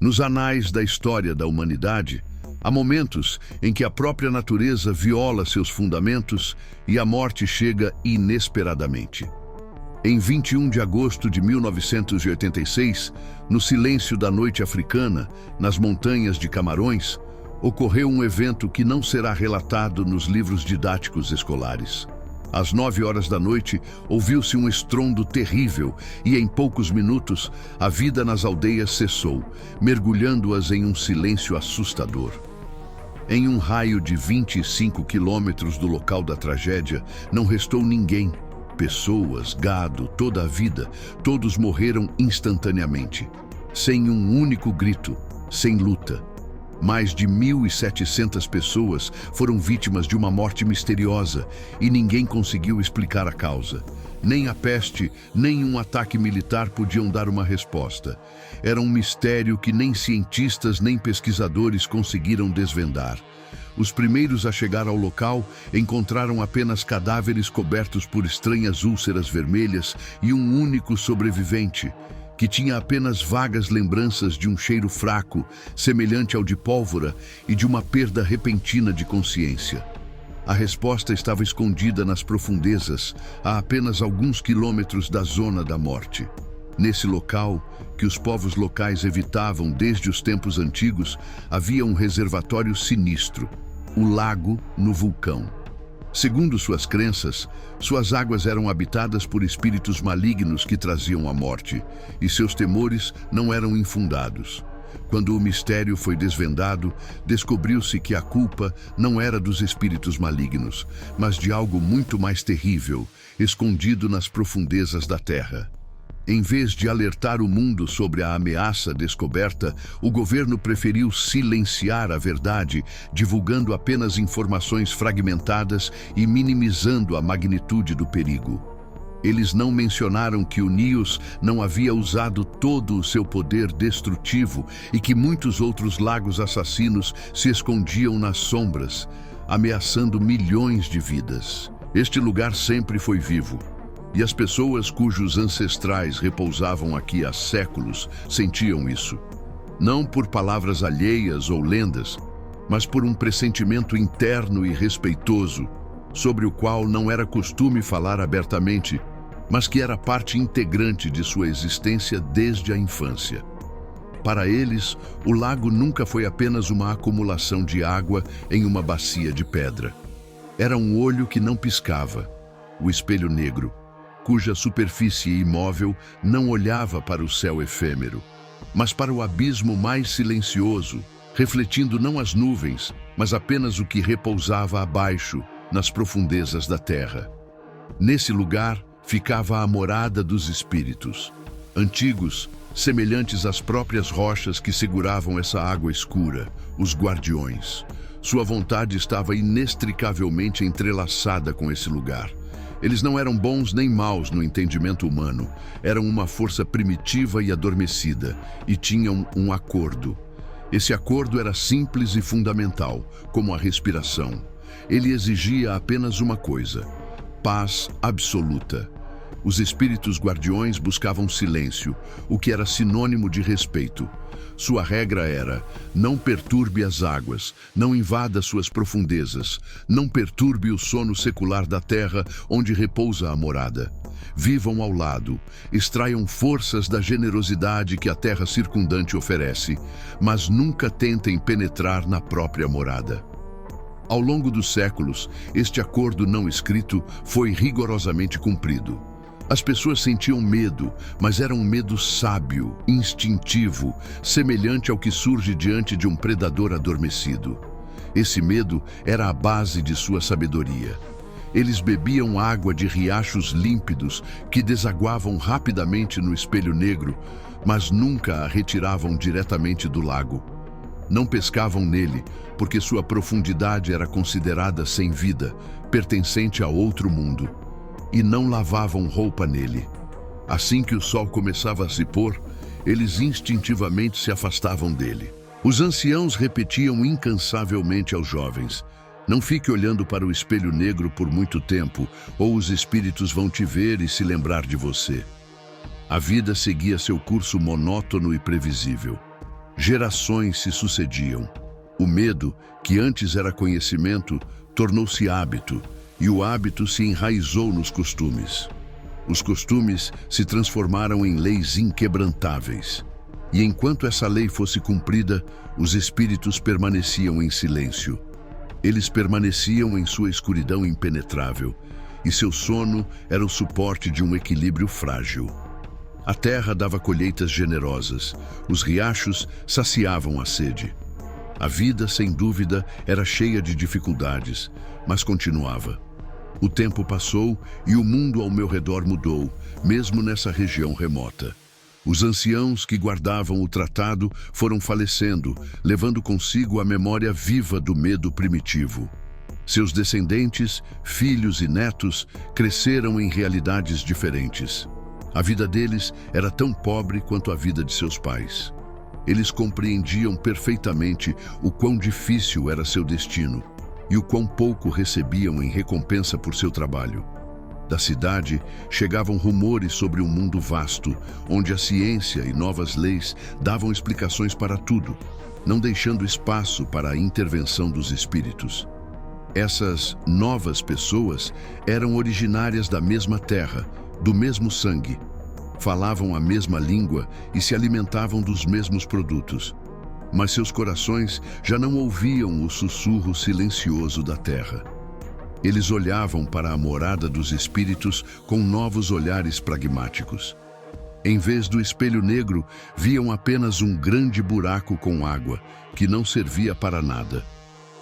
Nos anais da história da humanidade, há momentos em que a própria natureza viola seus fundamentos e a morte chega inesperadamente. Em 21 de agosto de 1986, no silêncio da noite africana, nas montanhas de Camarões, ocorreu um evento que não será relatado nos livros didáticos escolares. Às 9 horas da noite, ouviu-se um estrondo terrível e, em poucos minutos, a vida nas aldeias cessou, mergulhando-as em um silêncio assustador. Em um raio de 25 quilômetros do local da tragédia, não restou ninguém. Pessoas, gado, toda a vida, todos morreram instantaneamente, sem um único grito, sem luta. Mais de 1.700 pessoas foram vítimas de uma morte misteriosa e ninguém conseguiu explicar a causa. Nem a peste, nem um ataque militar podiam dar uma resposta. Era um mistério que nem cientistas nem pesquisadores conseguiram desvendar. Os primeiros a chegar ao local encontraram apenas cadáveres cobertos por estranhas úlceras vermelhas e um único sobrevivente, que tinha apenas vagas lembranças de um cheiro fraco, semelhante ao de pólvora, e de uma perda repentina de consciência. A resposta estava escondida nas profundezas, a apenas alguns quilômetros da zona da morte. Nesse local, que os povos locais evitavam desde os tempos antigos, havia um reservatório sinistro, o Lago no Vulcão. Segundo suas crenças, suas águas eram habitadas por espíritos malignos que traziam a morte, e seus temores não eram infundados. Quando o mistério foi desvendado, descobriu-se que a culpa não era dos espíritos malignos, mas de algo muito mais terrível, escondido nas profundezas da terra. Em vez de alertar o mundo sobre a ameaça descoberta, o governo preferiu silenciar a verdade, divulgando apenas informações fragmentadas e minimizando a magnitude do perigo. Eles não mencionaram que o NIOS não havia usado todo o seu poder destrutivo e que muitos outros lagos assassinos se escondiam nas sombras, ameaçando milhões de vidas. Este lugar sempre foi vivo. E as pessoas cujos ancestrais repousavam aqui há séculos sentiam isso. Não por palavras alheias ou lendas, mas por um pressentimento interno e respeitoso, sobre o qual não era costume falar abertamente, mas que era parte integrante de sua existência desde a infância. Para eles, o lago nunca foi apenas uma acumulação de água em uma bacia de pedra. Era um olho que não piscava, o espelho negro, cuja superfície imóvel não olhava para o céu efêmero, mas para o abismo mais silencioso, refletindo não as nuvens, mas apenas o que repousava abaixo, nas profundezas da terra. Nesse lugar ficava a morada dos espíritos, antigos, semelhantes às próprias rochas que seguravam essa água escura, os guardiões. Sua vontade estava inextricavelmente entrelaçada com esse lugar. Eles não eram bons nem maus no entendimento humano, eram uma força primitiva e adormecida, e tinham um acordo. Esse acordo era simples e fundamental, como a respiração. Ele exigia apenas uma coisa: paz absoluta. Os espíritos guardiões buscavam silêncio, o que era sinônimo de respeito. Sua regra era: não perturbe as águas, não invada suas profundezas, não perturbe o sono secular da terra onde repousa a morada. Vivam ao lado, extraiam forças da generosidade que a terra circundante oferece, mas nunca tentem penetrar na própria morada. Ao longo dos séculos, este acordo não escrito foi rigorosamente cumprido. As pessoas sentiam medo, mas era um medo sábio, instintivo, semelhante ao que surge diante de um predador adormecido. Esse medo era a base de sua sabedoria. Eles bebiam água de riachos límpidos que desaguavam rapidamente no espelho negro, mas nunca a retiravam diretamente do lago. Não pescavam nele, porque sua profundidade era considerada sem vida, pertencente a outro mundo. E não lavavam roupa nele. Assim que o sol começava a se pôr, eles instintivamente se afastavam dele. Os anciãos repetiam incansavelmente aos jovens: não fique olhando para o espelho negro por muito tempo, ou os espíritos vão te ver e se lembrar de você. A vida seguia seu curso monótono e previsível. Gerações se sucediam. O medo, que antes era conhecimento, tornou-se hábito, e o hábito se enraizou nos costumes. Os costumes se transformaram em leis inquebrantáveis. E enquanto essa lei fosse cumprida, os espíritos permaneciam em silêncio. Eles permaneciam em sua escuridão impenetrável, e seu sono era o suporte de um equilíbrio frágil. A terra dava colheitas generosas, os riachos saciavam a sede. A vida, sem dúvida, era cheia de dificuldades, mas continuava. O tempo passou e o mundo ao meu redor mudou, mesmo nessa região remota. Os anciãos que guardavam o tratado foram falecendo, levando consigo a memória viva do medo primitivo. Seus descendentes, filhos e netos, cresceram em realidades diferentes. A vida deles era tão pobre quanto a vida de seus pais. Eles compreendiam perfeitamente o quão difícil era seu destino e o quão pouco recebiam em recompensa por seu trabalho. Da cidade chegavam rumores sobre um mundo vasto, onde a ciência e novas leis davam explicações para tudo, não deixando espaço para a intervenção dos espíritos. Essas novas pessoas eram originárias da mesma terra, do mesmo sangue, falavam a mesma língua e se alimentavam dos mesmos produtos. Mas seus corações já não ouviam o sussurro silencioso da terra. Eles olhavam para a morada dos espíritos com novos olhares pragmáticos. Em vez do espelho negro, viam apenas um grande buraco com água, que não servia para nada.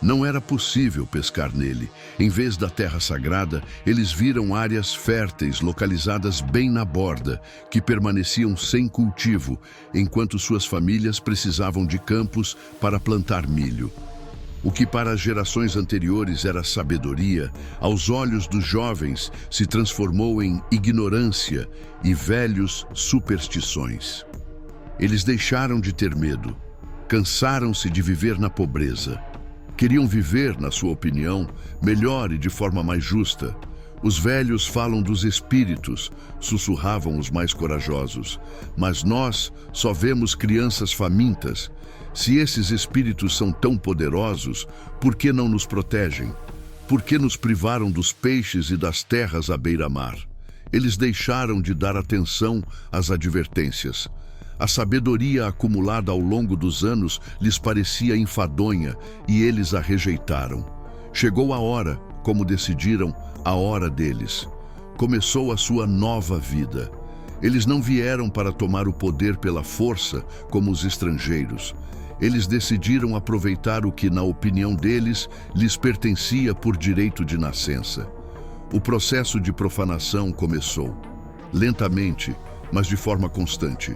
Não era possível pescar nele. Em vez da terra sagrada, eles viram áreas férteis localizadas bem na borda, que permaneciam sem cultivo, enquanto suas famílias precisavam de campos para plantar milho. O que para as gerações anteriores era sabedoria, aos olhos dos jovens se transformou em ignorância e velhos superstições. Eles deixaram de ter medo, cansaram-se de viver na pobreza. Queriam viver, na sua opinião, melhor e de forma mais justa. Os velhos falam dos espíritos, sussurravam os mais corajosos. Mas nós só vemos crianças famintas. Se esses espíritos são tão poderosos, por que não nos protegem? Por que nos privaram dos peixes e das terras à beira-mar? Eles deixaram de dar atenção às advertências. A sabedoria acumulada ao longo dos anos lhes parecia enfadonha e eles a rejeitaram. Chegou a hora, como decidiram, a hora deles. Começou a sua nova vida. Eles não vieram para tomar o poder pela força, como os estrangeiros. Eles decidiram aproveitar o que, na opinião deles, lhes pertencia por direito de nascença. O processo de profanação começou. Lentamente, mas de forma constante.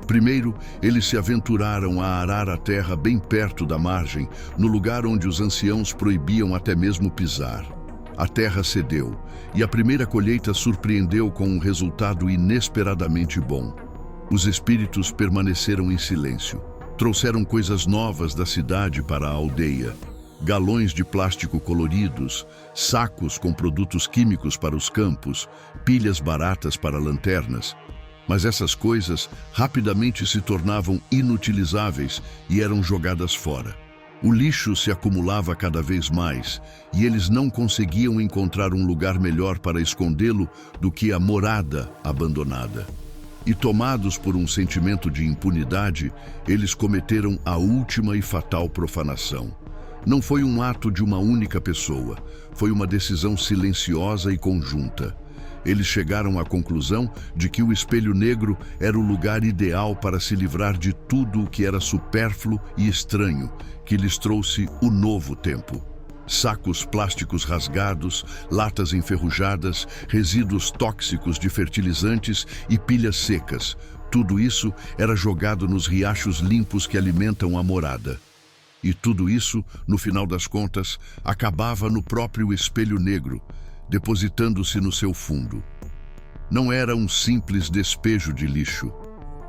Primeiro, eles se aventuraram a arar a terra bem perto da margem, no lugar onde os anciãos proibiam até mesmo pisar. A terra cedeu, e a primeira colheita surpreendeu com um resultado inesperadamente bom. Os espíritos permaneceram em silêncio. Trouxeram coisas novas da cidade para a aldeia. Galões de plástico coloridos, sacos com produtos químicos para os campos, pilhas baratas para lanternas. Mas essas coisas rapidamente se tornavam inutilizáveis e eram jogadas fora. O lixo se acumulava cada vez mais e eles não conseguiam encontrar um lugar melhor para escondê-lo do que a morada abandonada. E tomados por um sentimento de impunidade, eles cometeram a última e fatal profanação. Não foi um ato de uma única pessoa, foi uma decisão silenciosa e conjunta. Eles chegaram à conclusão de que o espelho negro era o lugar ideal para se livrar de tudo o que era supérfluo e estranho, que lhes trouxe o novo tempo. Sacos plásticos rasgados, latas enferrujadas, resíduos tóxicos de fertilizantes e pilhas secas. Tudo isso era jogado nos riachos limpos que alimentam a morada. E tudo isso, no final das contas, acabava no próprio espelho negro, depositando-se no seu fundo. Não era um simples despejo de lixo.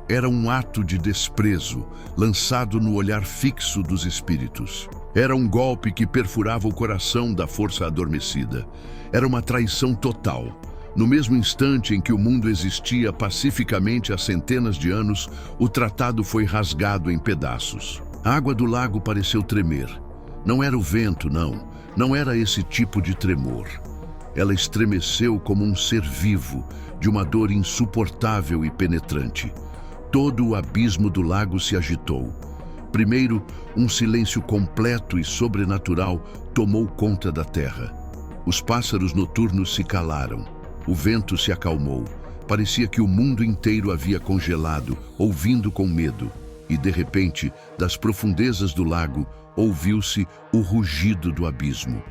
Era um ato de desprezo, lançado no olhar fixo dos espíritos. Era um golpe que perfurava o coração da força adormecida. Era uma traição total, No mesmo instante em que o mundo existia pacificamente há centenas de anos, o tratado foi rasgado em pedaços. A água do lago pareceu tremer. Não era o vento, não. Não era esse tipo de tremor. Ela estremeceu como um ser vivo, de uma dor insuportável e penetrante. Todo o abismo do lago se agitou. Primeiro, um silêncio completo e sobrenatural tomou conta da terra. Os pássaros noturnos se calaram. O vento se acalmou. Parecia que o mundo inteiro havia congelado, ouvindo com medo. E, de repente, das profundezas do lago, ouviu-se o rugido do abismo.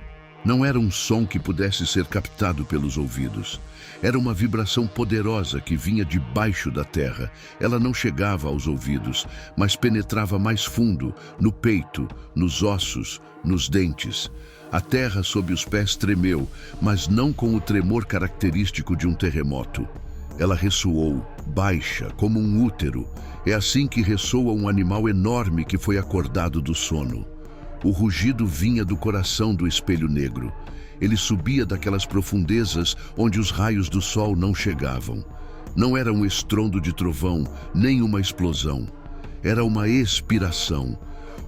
Não era um som que pudesse ser captado pelos ouvidos. Era uma vibração poderosa que vinha de baixo da terra. Ela não chegava aos ouvidos, mas penetrava mais fundo, no peito, nos ossos, nos dentes. A terra sob os pés tremeu, mas não com o tremor característico de um terremoto. Ela ressoou, baixa, como um útero. É assim que ressoa um animal enorme que foi acordado do sono. O rugido vinha do coração do espelho negro. Ele subia daquelas profundezas onde os raios do sol não chegavam. Não era um estrondo de trovão, nem uma explosão. Era uma expiração.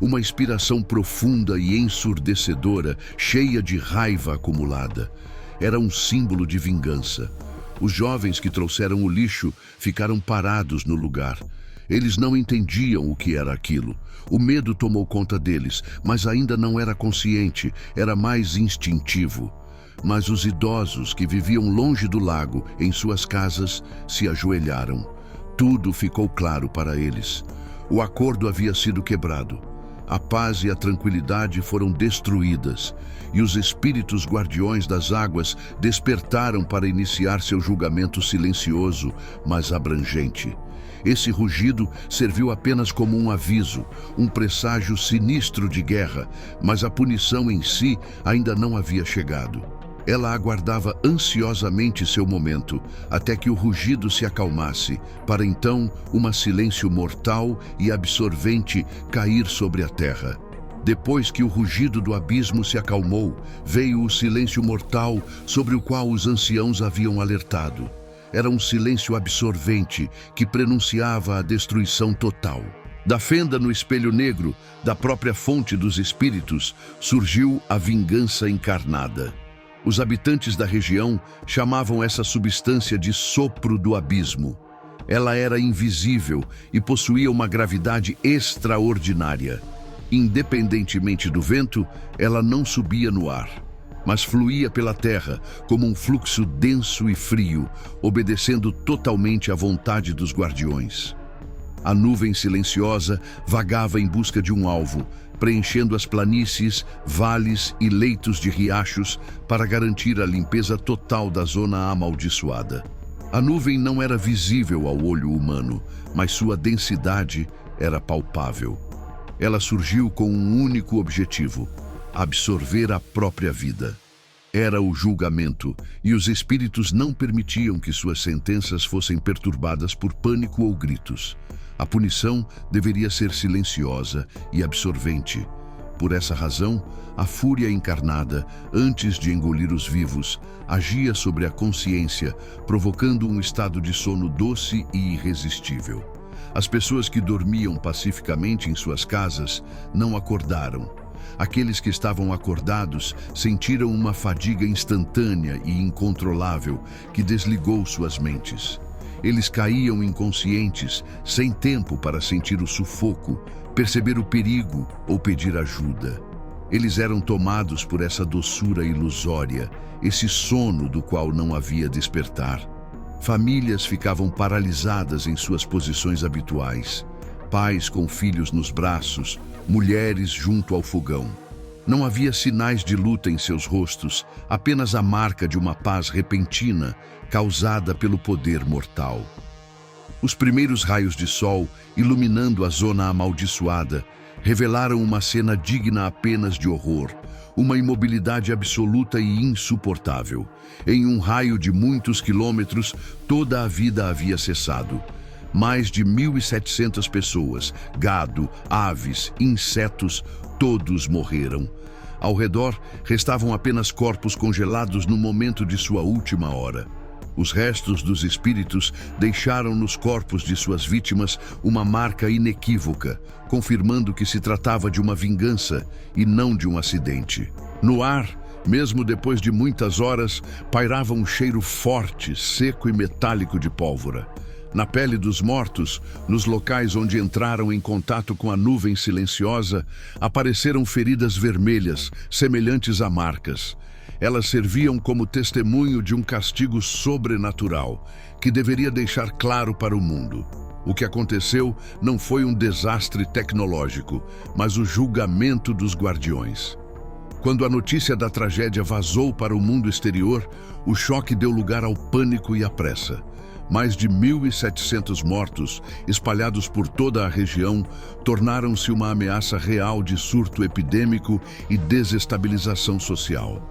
Uma expiração profunda e ensurdecedora, cheia de raiva acumulada. Era um símbolo de vingança. Os jovens que trouxeram o lixo ficaram parados no lugar. Eles não entendiam o que era aquilo. O medo tomou conta deles, mas ainda não era consciente, era mais instintivo. Mas os idosos que viviam longe do lago, em suas casas, se ajoelharam. Tudo ficou claro para eles. O acordo havia sido quebrado. A paz e a tranquilidade foram destruídas, e os espíritos guardiões das águas despertaram para iniciar seu julgamento silencioso, mas abrangente. Esse rugido serviu apenas como um aviso, um presságio sinistro de guerra, mas a punição em si ainda não havia chegado. Ela aguardava ansiosamente seu momento, até que o rugido se acalmasse, para então um silêncio mortal e absorvente cair sobre a terra. Depois que o rugido do abismo se acalmou, veio o silêncio mortal sobre o qual os anciãos haviam alertado. Era um silêncio absorvente que prenunciava a destruição total. Da fenda no espelho negro, da própria fonte dos espíritos, surgiu a vingança encarnada. Os habitantes da região chamavam essa substância de sopro do abismo. Ela era invisível e possuía uma gravidade extraordinária. Independentemente do vento, ela não subia no ar, mas fluía pela terra como um fluxo denso e frio, obedecendo totalmente à vontade dos guardiões. A nuvem silenciosa vagava em busca de um alvo, preenchendo as planícies, vales e leitos de riachos para garantir a limpeza total da zona amaldiçoada. A nuvem não era visível ao olho humano, mas sua densidade era palpável. Ela surgiu com um único objetivo: absorver a própria vida. Era o julgamento, e os espíritos não permitiam que suas sentenças fossem perturbadas por pânico ou gritos. A punição deveria ser silenciosa e absorvente. Por essa razão, a fúria encarnada, antes de engolir os vivos, agia sobre a consciência, provocando um estado de sono doce e irresistível. As pessoas que dormiam pacificamente em suas casas não acordaram. Aqueles que estavam acordados sentiram uma fadiga instantânea e incontrolável que desligou suas mentes. Eles caíam inconscientes, sem tempo para sentir o sufoco, perceber o perigo ou pedir ajuda. Eles eram tomados por essa doçura ilusória, esse sono do qual não havia despertar. Famílias ficavam paralisadas em suas posições habituais. Pais com filhos nos braços, mulheres junto ao fogão. Não havia sinais de luta em seus rostos, apenas a marca de uma paz repentina, causada pelo poder mortal. Os primeiros raios de sol, iluminando a zona amaldiçoada, revelaram uma cena digna apenas de horror, uma imobilidade absoluta e insuportável. Em um raio de muitos quilômetros, toda a vida havia cessado. Mais de 1.700 pessoas, gado, aves, insetos, todos morreram. Ao redor, restavam apenas corpos congelados no momento de sua última hora. Os restos dos espíritos deixaram nos corpos de suas vítimas uma marca inequívoca, confirmando que se tratava de uma vingança e não de um acidente. No ar, mesmo depois de muitas horas, pairava um cheiro forte, seco e metálico de pólvora. Na pele dos mortos, nos locais onde entraram em contato com a nuvem silenciosa, apareceram feridas vermelhas, semelhantes a marcas. Elas serviam como testemunho de um castigo sobrenatural, que deveria deixar claro para o mundo. O que aconteceu não foi um desastre tecnológico, mas o julgamento dos guardiões. Quando a notícia da tragédia vazou para o mundo exterior, o choque deu lugar ao pânico e à pressa. Mais de 1.700 mortos, espalhados por toda a região, tornaram-se uma ameaça real de surto epidêmico e desestabilização social.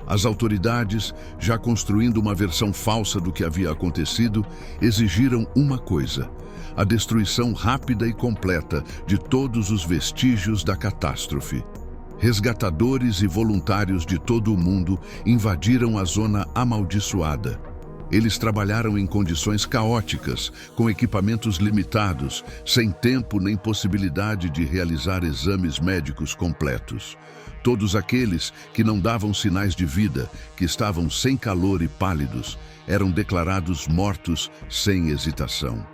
As autoridades, já construindo uma versão falsa do que havia acontecido, exigiram uma coisa: a destruição rápida e completa de todos os vestígios da catástrofe. Resgatadores e voluntários de todo o mundo invadiram a zona amaldiçoada. Eles trabalharam em condições caóticas, com equipamentos limitados, sem tempo nem possibilidade de realizar exames médicos completos. Todos aqueles que não davam sinais de vida, que estavam sem calor e pálidos, eram declarados mortos sem hesitação.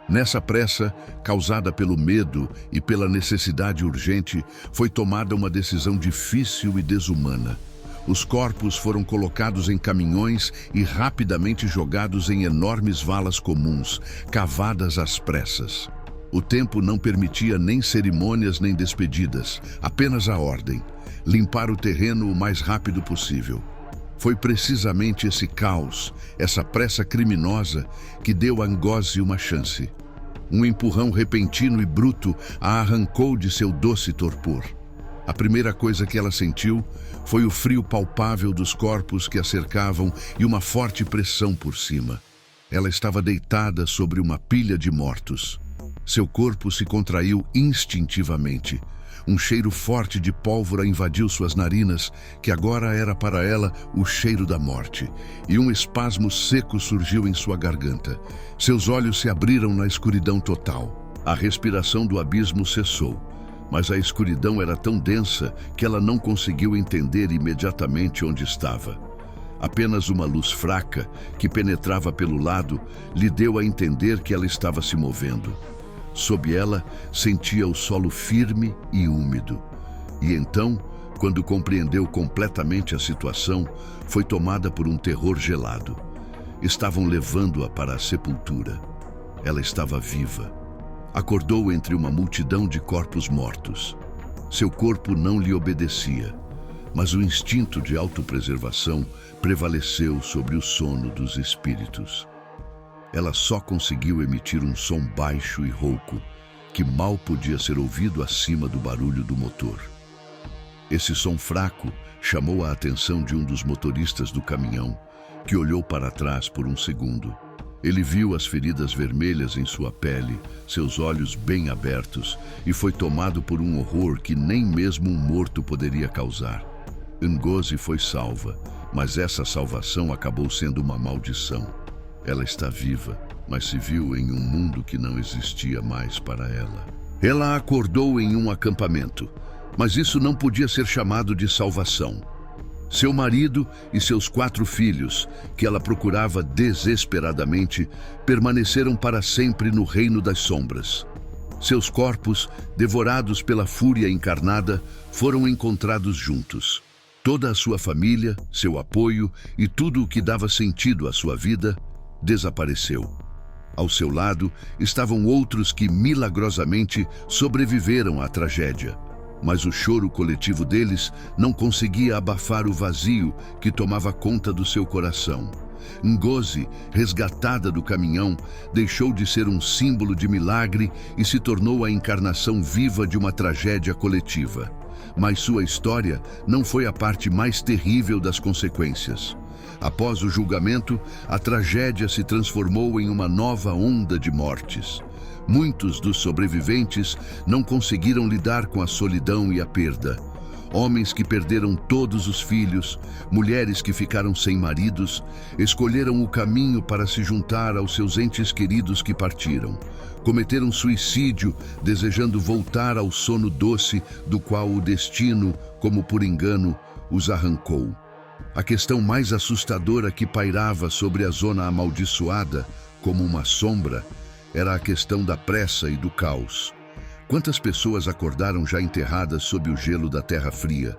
Nessa pressa, causada pelo medo e pela necessidade urgente, foi tomada uma decisão difícil e desumana. Os corpos foram colocados em caminhões e rapidamente jogados em enormes valas comuns, cavadas às pressas. O tempo não permitia nem cerimônias nem despedidas, apenas a ordem: limpar o terreno o mais rápido possível. Foi precisamente esse caos, essa pressa criminosa, que deu a Ngozi uma chance. Um empurrão repentino e bruto a arrancou de seu doce torpor. A primeira coisa que ela sentiu foi o frio palpável dos corpos que a cercavam e uma forte pressão por cima. Ela estava deitada sobre uma pilha de mortos. Seu corpo se contraiu instintivamente. Um cheiro forte de pólvora invadiu suas narinas, que agora era para ela o cheiro da morte, e um espasmo seco surgiu em sua garganta. Seus olhos se abriram na escuridão total. A respiração do abismo cessou, mas a escuridão era tão densa que ela não conseguiu entender imediatamente onde estava. Apenas uma luz fraca, que penetrava pelo lado, lhe deu a entender que ela estava se movendo. Sob ela, sentia o solo firme e úmido. E então, quando compreendeu completamente a situação, foi tomada por um terror gelado. Estavam levando-a para a sepultura. Ela estava viva. Acordou entre uma multidão de corpos mortos. Seu corpo não lhe obedecia, mas o instinto de autopreservação prevaleceu sobre o sono dos espíritos. Ela só conseguiu emitir um som baixo e rouco, que mal podia ser ouvido acima do barulho do motor. Esse som fraco chamou a atenção de um dos motoristas do caminhão, que olhou para trás por um segundo. Ele viu as feridas vermelhas em sua pele, seus olhos bem abertos, e foi tomado por um horror que nem mesmo um morto poderia causar. Ngozi foi salva, mas essa salvação acabou sendo uma maldição. Ela está viva, mas se viu em um mundo que não existia mais para ela. Ela acordou em um acampamento, mas isso não podia ser chamado de salvação. Seu marido e seus 4 filhos, que ela procurava desesperadamente, permaneceram para sempre no reino das sombras. Seus corpos, devorados pela fúria encarnada, foram encontrados juntos. Toda a sua família, seu apoio e tudo o que dava sentido à sua vida desapareceu. Ao seu lado estavam outros que milagrosamente sobreviveram à tragédia, mas o choro coletivo deles não conseguia abafar o vazio que tomava conta do seu coração. Ngozi, resgatada do caminhão, deixou de ser um símbolo de milagre e se tornou a encarnação viva de uma tragédia coletiva. Mas sua história não foi a parte mais terrível das consequências. Após o julgamento, a tragédia se transformou em uma nova onda de mortes. Muitos dos sobreviventes não conseguiram lidar com a solidão e a perda. Homens que perderam todos os filhos, mulheres que ficaram sem maridos, escolheram o caminho para se juntar aos seus entes queridos que partiram. Cometeram suicídio, desejando voltar ao sono doce do qual o destino, como por engano, os arrancou. A questão mais assustadora que pairava sobre a zona amaldiçoada, como uma sombra, era a questão da pressa e do caos. Quantas pessoas acordaram já enterradas sob o gelo da terra fria?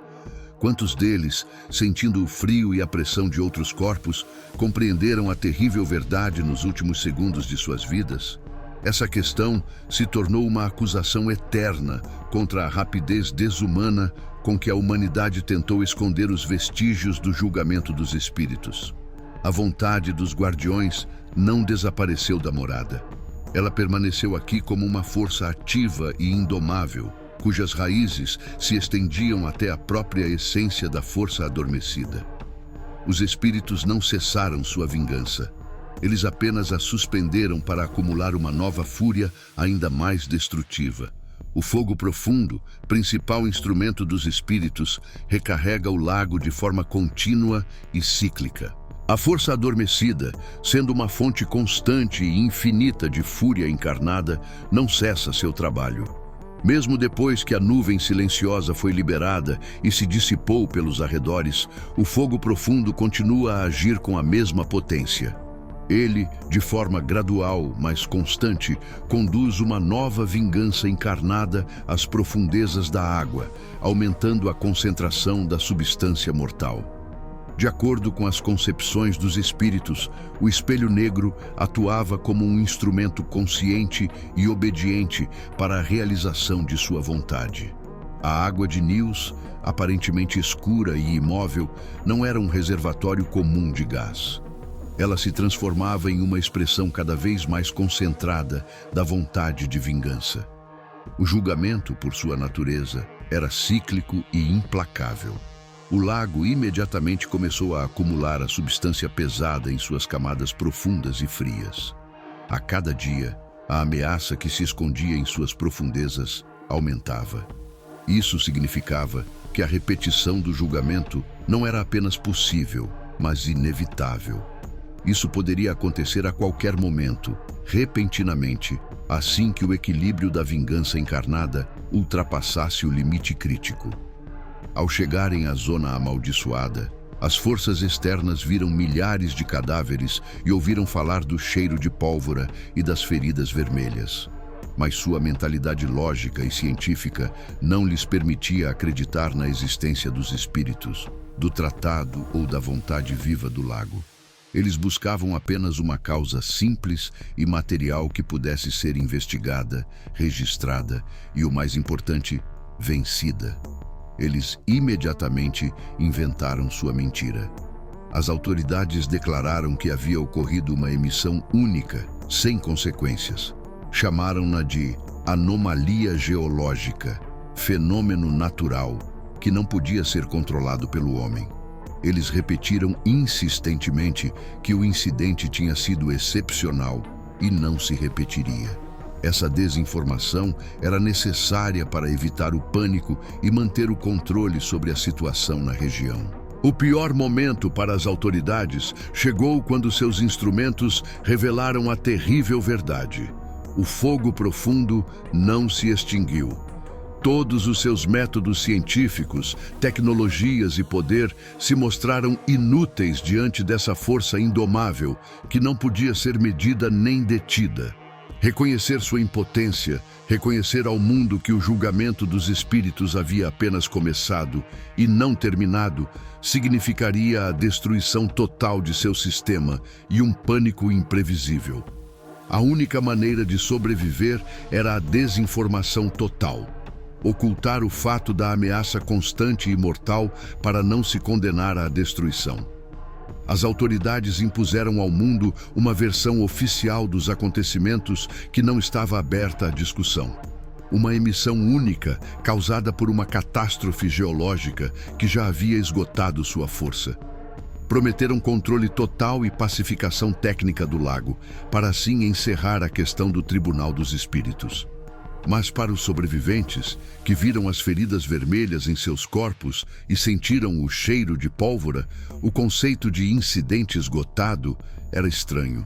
Quantos deles, sentindo o frio e a pressão de outros corpos, compreenderam a terrível verdade nos últimos segundos de suas vidas? Essa questão se tornou uma acusação eterna contra a rapidez desumana com que a humanidade tentou esconder os vestígios do julgamento dos espíritos. A vontade dos guardiões não desapareceu da morada. Ela permaneceu aqui como uma força ativa e indomável, cujas raízes se estendiam até a própria essência da força adormecida. Os espíritos não cessaram sua vingança. Eles apenas a suspenderam para acumular uma nova fúria ainda mais destrutiva. O fogo profundo, principal instrumento dos espíritos, recarrega o lago de forma contínua e cíclica. A força adormecida, sendo uma fonte constante e infinita de fúria encarnada, não cessa seu trabalho. Mesmo depois que a nuvem silenciosa foi liberada e se dissipou pelos arredores, o fogo profundo continua a agir com a mesma potência. Ele, de forma gradual, mas constante, conduz uma nova vingança encarnada às profundezas da água, aumentando a concentração da substância mortal. De acordo com as concepções dos espíritos, o espelho negro atuava como um instrumento consciente e obediente para a realização de sua vontade. A água de Nils, aparentemente escura e imóvel, não era um reservatório comum de gás. Ela se transformava em uma expressão cada vez mais concentrada da vontade de vingança. O julgamento, por sua natureza, era cíclico e implacável. O lago imediatamente começou a acumular a substância pesada em suas camadas profundas e frias. A cada dia, a ameaça que se escondia em suas profundezas aumentava. Isso significava que a repetição do julgamento não era apenas possível, mas inevitável. Isso poderia acontecer a qualquer momento, repentinamente, assim que o equilíbrio da vingança encarnada ultrapassasse o limite crítico. Ao chegarem à zona amaldiçoada, as forças externas viram milhares de cadáveres e ouviram falar do cheiro de pólvora e das feridas vermelhas. Mas sua mentalidade lógica e científica não lhes permitia acreditar na existência dos espíritos, do tratado ou da vontade viva do lago. Eles buscavam apenas uma causa simples e material que pudesse ser investigada, registrada e, o mais importante, vencida. Eles imediatamente inventaram sua mentira. As autoridades declararam que havia ocorrido uma emissão única, sem consequências. Chamaram-na de anomalia geológica, fenômeno natural, que não podia ser controlado pelo homem. Eles repetiram insistentemente que o incidente tinha sido excepcional e não se repetiria. Essa desinformação era necessária para evitar o pânico e manter o controle sobre a situação na região. O pior momento para as autoridades chegou quando seus instrumentos revelaram a terrível verdade. O fogo profundo não se extinguiu. Todos os seus métodos científicos, tecnologias e poder se mostraram inúteis diante dessa força indomável que não podia ser medida nem detida. Reconhecer sua impotência, reconhecer ao mundo que o julgamento dos espíritos havia apenas começado e não terminado, significaria a destruição total de seu sistema e um pânico imprevisível. A única maneira de sobreviver era a desinformação total. Ocultar o fato da ameaça constante e mortal para não se condenar à destruição. As autoridades impuseram ao mundo uma versão oficial dos acontecimentos que não estava aberta à discussão. Uma emissão única causada por uma catástrofe geológica que já havia esgotado sua força. Prometeram controle total e pacificação técnica do lago, para assim encerrar a questão do Tribunal dos Espíritos. Mas para os sobreviventes, que viram as feridas vermelhas em seus corpos e sentiram o cheiro de pólvora, o conceito de incidente esgotado era estranho.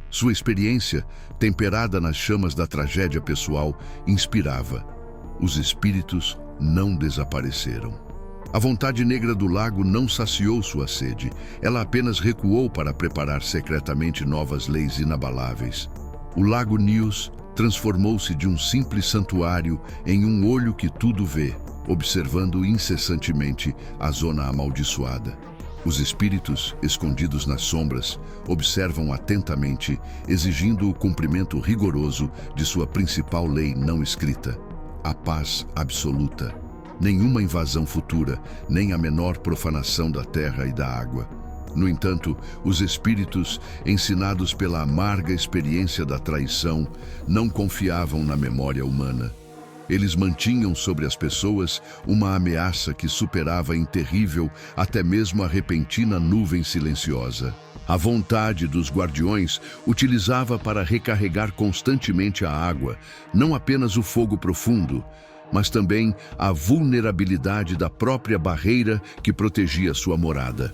Sua experiência, temperada nas chamas da tragédia pessoal, inspirava. Os espíritos não desapareceram. A vontade negra do lago não saciou sua sede. Ela apenas recuou para preparar secretamente novas leis inabaláveis. O lago Nyos transformou-se de um simples santuário em um olho que tudo vê, observando incessantemente a zona amaldiçoada. Os espíritos, escondidos nas sombras, observam atentamente, exigindo o cumprimento rigoroso de sua principal lei não escrita: a paz absoluta. Nenhuma invasão futura, nem a menor profanação da terra e da água. No entanto, os espíritos, ensinados pela amarga experiência da traição, não confiavam na memória humana. Eles mantinham sobre as pessoas uma ameaça que superava em terrível até mesmo a repentina nuvem silenciosa. A vontade dos guardiões utilizava para recarregar constantemente a água, não apenas o fogo profundo, mas também a vulnerabilidade da própria barreira que protegia sua morada.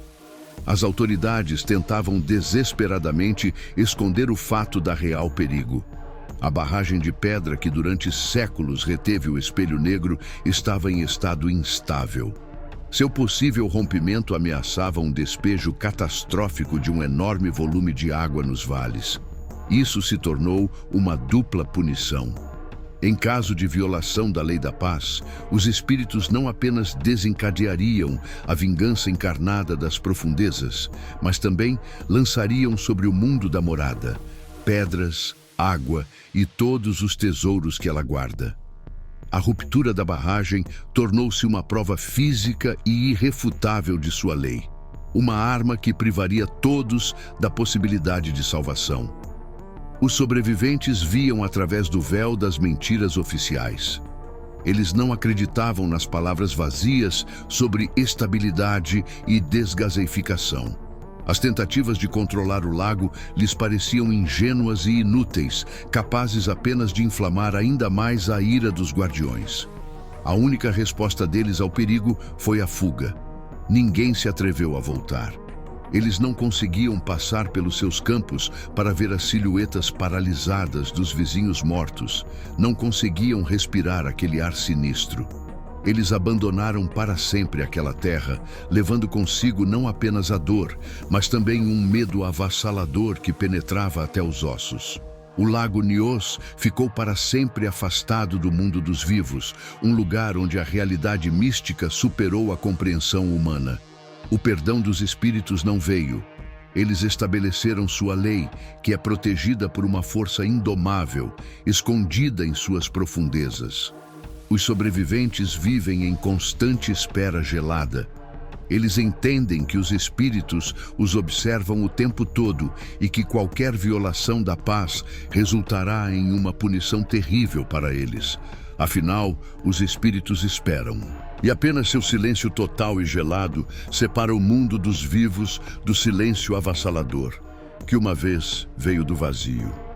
As autoridades tentavam desesperadamente esconder o fato da real perigo. A barragem de pedra que durante séculos reteve o espelho negro estava em estado instável. Seu possível rompimento ameaçava um despejo catastrófico de um enorme volume de água nos vales. Isso se tornou uma dupla punição. Em caso de violação da lei da paz, os espíritos não apenas desencadeariam a vingança encarnada das profundezas, mas também lançariam sobre o mundo da morada pedras, água e todos os tesouros que ela guarda. A ruptura da barragem tornou-se uma prova física e irrefutável de sua lei, uma arma que privaria todos da possibilidade de salvação. Os sobreviventes viam através do véu das mentiras oficiais. Eles não acreditavam nas palavras vazias sobre estabilidade e desgaseificação. As tentativas de controlar o lago lhes pareciam ingênuas e inúteis, capazes apenas de inflamar ainda mais a ira dos guardiões. A única resposta deles ao perigo foi a fuga. Ninguém se atreveu a voltar. Eles não conseguiam passar pelos seus campos para ver as silhuetas paralisadas dos vizinhos mortos. Não conseguiam respirar aquele ar sinistro. Eles abandonaram para sempre aquela terra, levando consigo não apenas a dor, mas também um medo avassalador que penetrava até os ossos. O lago Nyos ficou para sempre afastado do mundo dos vivos, um lugar onde a realidade mística superou a compreensão humana. O perdão dos espíritos não veio. Eles estabeleceram sua lei, que é protegida por uma força indomável, escondida em suas profundezas. Os sobreviventes vivem em constante espera gelada. Eles entendem que os espíritos os observam o tempo todo e que qualquer violação da paz resultará em uma punição terrível para eles. Afinal, os espíritos esperam. E apenas seu silêncio total e gelado separa o mundo dos vivos do silêncio avassalador, que uma vez veio do vazio.